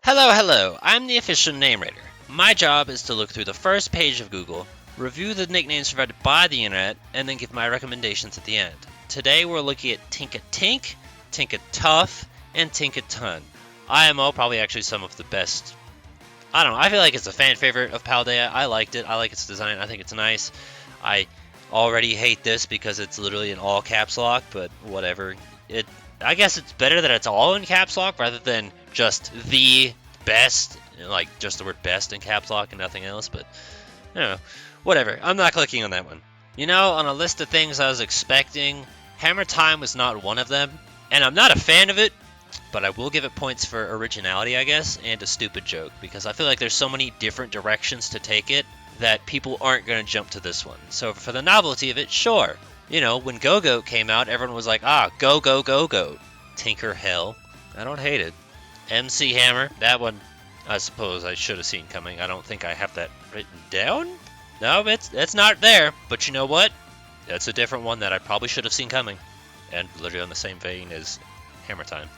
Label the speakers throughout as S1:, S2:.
S1: Hello, I'm the official name rater. My job is to look through the first page of Google, review the nicknames provided by the internet, and then give my recommendations at the end. Today we're looking at Tinkatink, Tinkatuff, and Tinkaton. IMO probably actually some of the best. I don't know, I feel like it's a fan favorite of Paldea. I liked it, I like its design, I think it's nice. I already hate this because it's literally in all caps lock, but whatever. I guess it's better that it's all in caps lock rather than just the best, like just the word best in caps lock and nothing else, but I don't know. Whatever. I'm not clicking on that one. On a list of things I was expecting, Hammer Time was not one of them, and I'm not a fan of it, but I will give it points for originality, I guess, and a stupid joke, because I feel like there's so many different directions to take it that people aren't going to jump to this one. So for the novelty of it, sure. When Go-Goat came out, everyone was like, go, go, go, go. Tinker Hell. I don't hate it. MC Hammer. That one, I suppose I should have seen coming. I don't think I have that written down. No, it's not there. But you know what? That's a different one that I probably should have seen coming. And literally on the same vein as Hammer Time.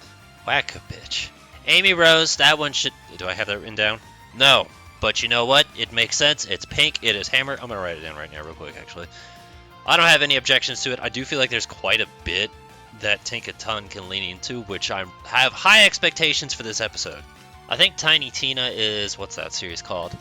S1: Whack a bitch. Amy Rose. That one should... Do I have that written down? No. But you know what? It makes sense. It's pink. It is Hammer. I'm going to write it down right now real quick, actually. I don't have any objections to it. I do feel like there's quite a bit that Tinkaton can lean into, which I have high expectations for this episode. I think Tiny Tina is, what's that series called?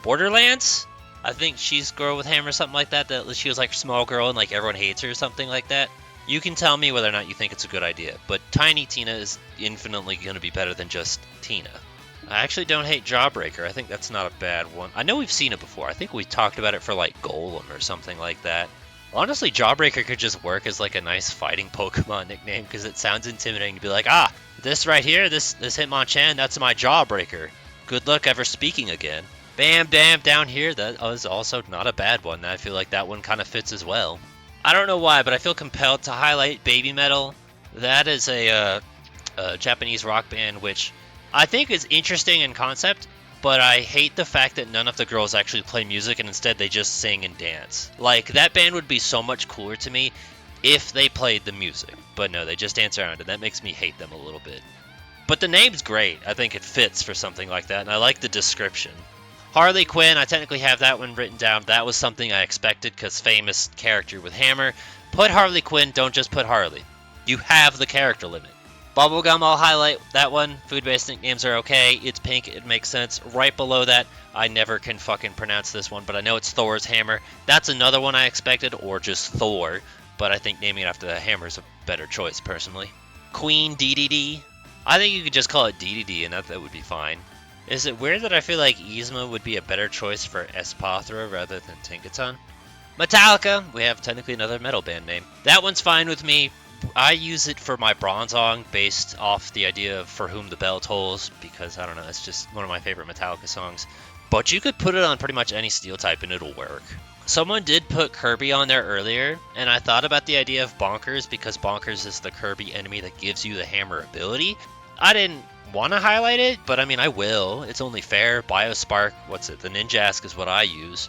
S1: Borderlands? I think she's Girl with Hammer, something like that. That she was like a small girl and like everyone hates her or something like that. You can tell me whether or not you think it's a good idea, but Tiny Tina is infinitely going to be better than just Tina. I actually don't hate Jawbreaker. I think that's not a bad one. I know we've seen it before. I think we talked about it for like Golem or something like that. Honestly, Jawbreaker could just work as like a nice fighting Pokemon nickname because it sounds intimidating to be like, this right here, this Hitmonchan, that's my Jawbreaker. Good luck ever speaking again. Bam Bam down here, that was also not a bad one. I feel like that one kind of fits as well. I don't know why, but I feel compelled to highlight Baby Metal. That is a Japanese rock band, which I think is interesting in concept, but I hate the fact that none of the girls actually play music and instead they just sing and dance. Like, that band would be so much cooler to me if they played the music. But no, they just dance around and that makes me hate them a little bit. But the name's great. I think it fits for something like that, and I like the description. Harley Quinn, I technically have that one written down. That was something I expected because famous character with Hammer. Put Harley Quinn, don't just put Harley. You have the character limit. Bubblegum, I'll highlight that one. Food-based nicknames are okay. It's pink, it makes sense. Right below that, I never can fucking pronounce this one, but I know it's Thor's Hammer. That's another one I expected, or just Thor, but I think naming it after the hammer is a better choice, personally. Queen DDD. I think you could just call it DDD, and that would be fine. Is it weird that I feel like Yzma would be a better choice for Espathra rather than Tinkaton? Metallica. We have technically another metal band name. That one's fine with me. I use it for my Bronzong based off the idea of For Whom the Bell Tolls, because, I don't know, it's just one of my favorite Metallica songs. But you could put it on pretty much any steel type and it'll work. Someone did put Kirby on there earlier, and I thought about the idea of Bonkers, because Bonkers is the Kirby enemy that gives you the hammer ability. I didn't want to highlight it, but I mean, I will. It's only fair. Biospark, the Ninjask is what I use.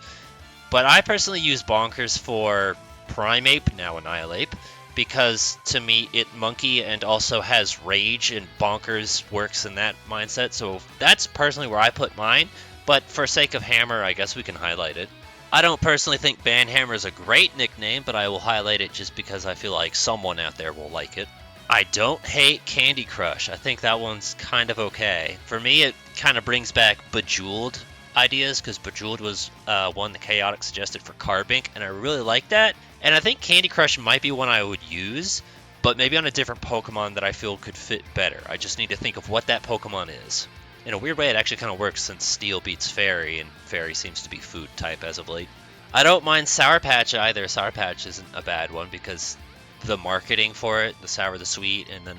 S1: But I personally use Bonkers for Primeape, now Annihilape, because to me it monkey and also has rage, and Bonkers works in that mindset, so that's personally where I put mine, but for sake of Hammer, I guess we can highlight it. I don't personally think Banhammer is a great nickname, but I will highlight it just because I feel like someone out there will like it. I don't hate Candy Crush. I think that one's kind of okay. For me, it kind of brings back Bejeweled ideas, because Bejeweled was one that Chaotic suggested for Carbink, and I really like that. And I think Candy Crush might be one I would use, but maybe on a different Pokemon that I feel could fit better. I just need to think of what that Pokemon is. In a weird way, it actually kind of works since Steel beats Fairy, and Fairy seems to be food type as of late. I don't mind Sour Patch either. Sour Patch isn't a bad one because the marketing for it, the sour, the sweet, and then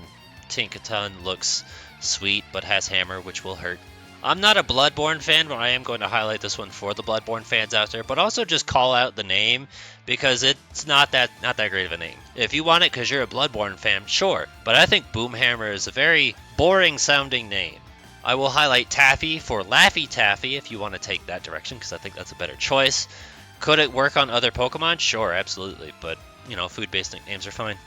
S1: Tinkaton looks sweet but has Hammer, which will hurt. I'm not a Bloodborne fan, but I am going to highlight this one for the Bloodborne fans out there, but also just call out the name, because it's not that great of a name. If you want it because you're a Bloodborne fan, sure, but I think Boomhammer is a very boring sounding name. I will highlight Taffy for Laffy Taffy if you want to take that direction, because I think that's a better choice. Could it work on other Pokemon? Sure, absolutely, but, food-based nicknames are fine.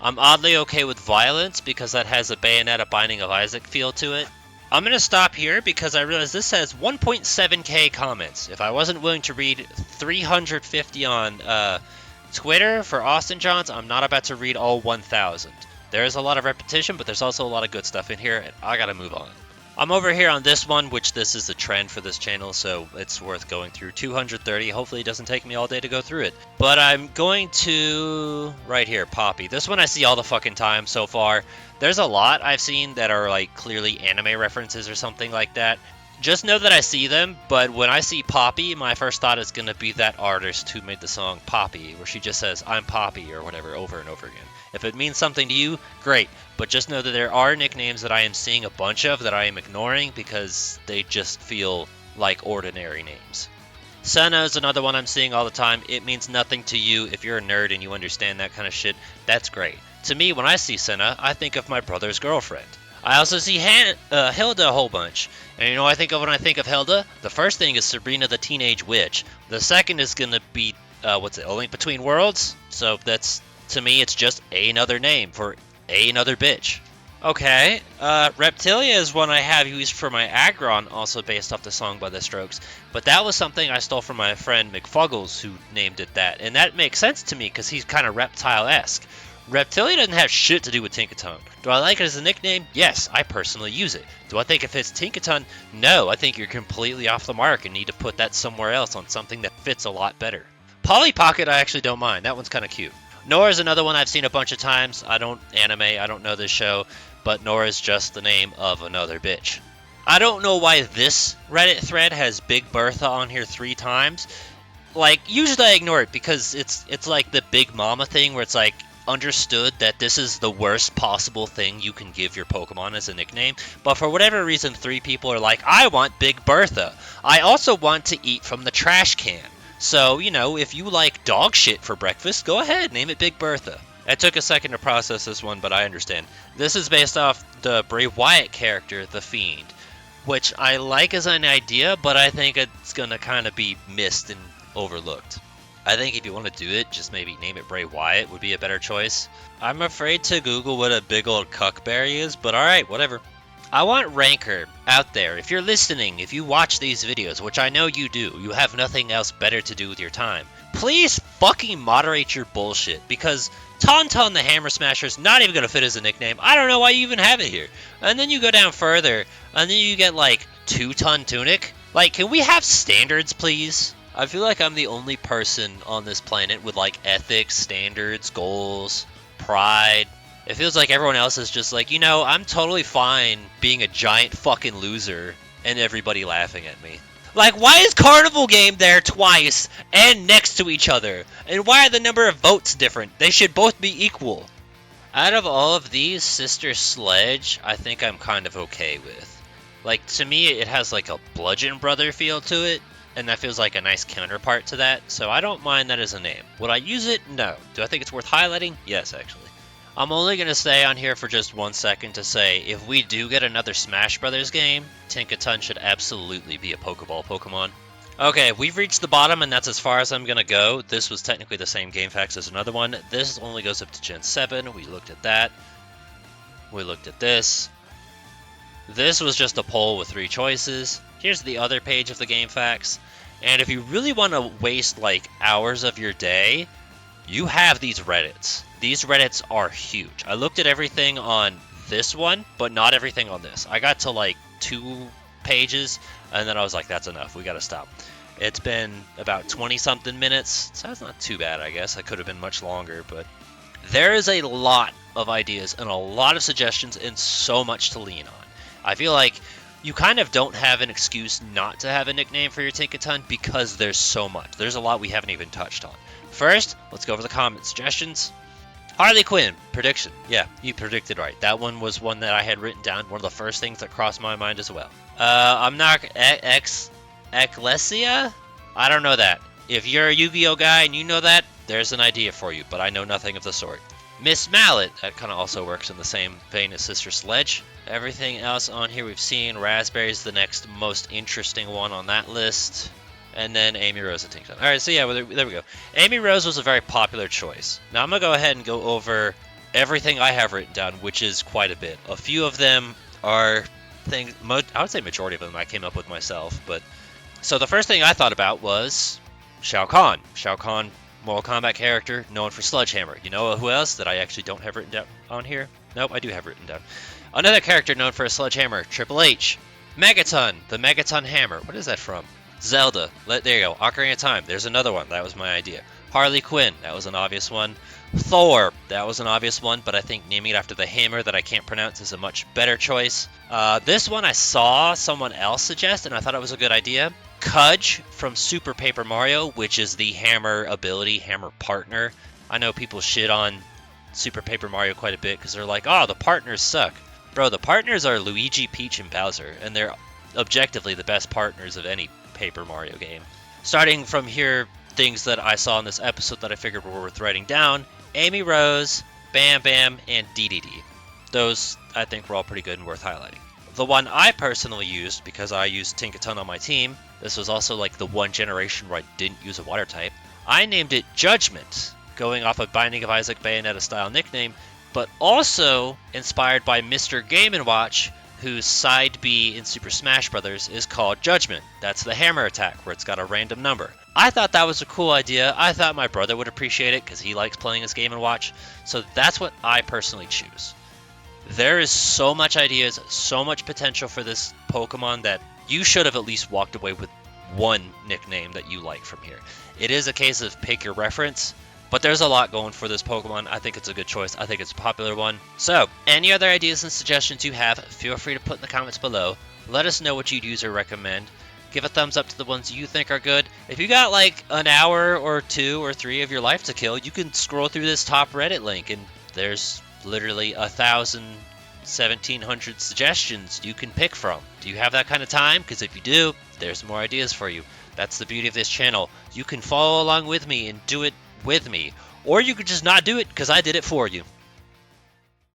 S1: I'm oddly okay with Violence, because that has a Bayonetta Binding of Isaac feel to it. I'm going to stop here because I realize this has 1.7k comments. If I wasn't willing to read 350 on Twitter for Austin Johns, I'm not about to read all 1,000. There's a lot of repetition, but there's also a lot of good stuff in here, and I gotta move on. I'm over here on this one, which this is the trend for this channel, so it's worth going through. 230. Hopefully it doesn't take me all day to go through it. But I'm going to... right here, Poppy. This one I see all the fucking time so far. There's a lot I've seen that are like clearly anime references or something like that. Just know that I see them, but when I see Poppy, my first thought is going to be that artist who made the song Poppy, where she just says, I'm Poppy, or whatever, over and over again. If it means something to you, great, but just know that there are nicknames that I am seeing a bunch of that I am ignoring because they just feel like ordinary names. Senna is another one I'm seeing all the time. It means nothing to you. If you're a nerd and you understand that kind of shit, that's great. To me, when I see Senna, I think of my brother's girlfriend. I also see Hilda a whole bunch. And you know what I think of when I think of Hilda? The first thing is Sabrina the Teenage Witch. The second is going to be, A Link Between Worlds? So that's, to me, it's just another name for another bitch. Okay, Reptilia is one I have used for my Aggron, also based off the song by The Strokes. But that was something I stole from my friend McFuggles, who named it that. And that makes sense to me, because he's kind of reptile-esque. Reptilia doesn't have shit to do with Tinkaton. Do I like it as a nickname? Yes, I personally use it. Do I think it fits Tinkaton? No, I think you're completely off the mark and need to put that somewhere else on something that fits a lot better. Polly Pocket I actually don't mind. That one's kind of cute. Nora's another one I've seen a bunch of times. I don't know this show, but Nora's just the name of another bitch. I don't know why this Reddit thread has Big Bertha on here 3 times. Like, usually I ignore it because it's like the Big Mama thing where it's like, understood that this is the worst possible thing you can give your Pokemon as a nickname, but for whatever reason 3 people are like, I want Big Bertha. I also want to eat from the trash can. So, you know, if you like dog shit for breakfast, go ahead, name it Big Bertha. It took a second to process this one, but I understand. This is based off the Bray Wyatt character, The Fiend, which I like as an idea, but I think it's gonna kind of be missed and overlooked. I think if you want to do it, just maybe name it Bray Wyatt would be a better choice. I'm afraid to Google what a big old cuckberry is, but alright, whatever. I want Ranker out there. If you're listening, if you watch these videos, which I know you do, you have nothing else better to do with your time, please fucking moderate your bullshit, because Tauntaun the Hammer Smasher's not even going to fit as a nickname. I don't know why you even have it here. And then you go down further, and then you get like 2-ton Tunic. Like, can we have standards, please? I feel like I'm the only person on this planet with, like, ethics, standards, goals, pride. It feels like everyone else is just like, you know, I'm totally fine being a giant fucking loser and everybody laughing at me. Like, why is Carnival Game there twice and next to each other? And why are the number of votes different? They should both be equal. Out of all of these, Sister Sledge, I think I'm kind of okay with. Like, to me, it has, like, a Bludgeon Brother feel to it. And that feels like a nice counterpart to that, so I don't mind that as a name. Would I use it? No. Do I think it's worth highlighting? Yes, actually. I'm only going to stay on here for just 1 second to say, if we do get another Smash Brothers game, Tinkaton should absolutely be a Pokeball Pokemon. Okay, we've reached the bottom, and that's as far as I'm going to go. This was technically the same game facts as another one. This only goes up to Gen 7. We looked at that. We looked at this. This was just a poll with 3 choices. Here's the other page of the game facts. And if you really want to waste like hours of your day, you have these Reddits. These Reddits are huge. I looked at everything on this one, but not everything on this. I got to like 2 pages, and then I was like, that's enough. We got to stop. It's been about 20-something minutes, so that's not too bad, I guess. I could have been much longer, but there is a lot of ideas and a lot of suggestions and so much to lean on. I feel like you kind of don't have an excuse not to have a nickname for your Tinkaton because there's so much. There's a lot we haven't even touched on. First, let's go over the comment suggestions. Harley Quinn, prediction. Yeah, you predicted right. That one was one that I had written down. One of the first things that crossed my mind as well. I'm not Ecclesia? I don't know that. If you're a Yu-Gi-Oh guy and you know that, there's an idea for you, but I know nothing of the sort. Miss Mallet, that kind of also works in the same vein as Sister Sledge. Everything else on here we've seen. Raspberry's the next most interesting one on that list. And then Amy Rose and Tinkaton. Alright, so yeah, there we go. Amy Rose was a very popular choice. Now I'm going to go ahead and go over everything I have written down, which is quite a bit. A few of them are things, I would say majority of them I came up with myself. But so the first thing I thought about was Shao Kahn. Shao Kahn, Mortal Kombat character, known for Sledgehammer. You know who else that I actually don't have written down on here? Nope, I do have written down. Another character known for a Sledgehammer, Triple H. Megaton, the Megaton Hammer. What is that from? Zelda. There you go. Ocarina of Time. There's another one. That was my idea. Harley Quinn. That was an obvious one. Thor. That was an obvious one, but I think naming it after the hammer that I can't pronounce is a much better choice. This one I saw someone else suggest, and I thought it was a good idea. Kudge from Super Paper Mario, which is the hammer ability, hammer partner. I know people shit on Super Paper Mario quite a bit because they're like, oh, the partners suck. Bro, the partners are Luigi, Peach, and Bowser, and they're objectively the best partners of any Paper Mario game. Starting from here, things that I saw in this episode that I figured were worth writing down: Amy Rose, Bam Bam, and DDD. Those, I think, were all pretty good and worth highlighting. The one I personally used, because I used Tinkaton on my team, this was also like the one generation where I didn't use a water type, I named it Judgment, going off a Binding of Isaac Bayonetta style nickname, but also inspired by Mr. Game & Watch, whose side B in Super Smash Bros. Is called Judgment. That's the hammer attack, where it's got a random number. I thought that was a cool idea. I thought my brother would appreciate it, because he likes playing his Game & Watch, so that's what I personally choose. There is so much ideas, so much potential for this Pokemon that you should have at least walked away with one nickname that you like from here. It is a case of pick your reference, but there's a lot going for this Pokemon. I think it's a good choice. I think it's a popular one. So, any other ideas and suggestions you have, feel free to put in the comments below. Let us know what you'd use or recommend. Give a thumbs up to the ones you think are good. If you got like an hour or 2 or 3 of your life to kill, you can scroll through this top Reddit link, and there's literally 1,700 suggestions you can pick from. Do you have that kind of time? Because if you do, there's more ideas for you. That's the beauty of this channel. You can follow along with me and do it with me, or you could just not do it because I did it for you.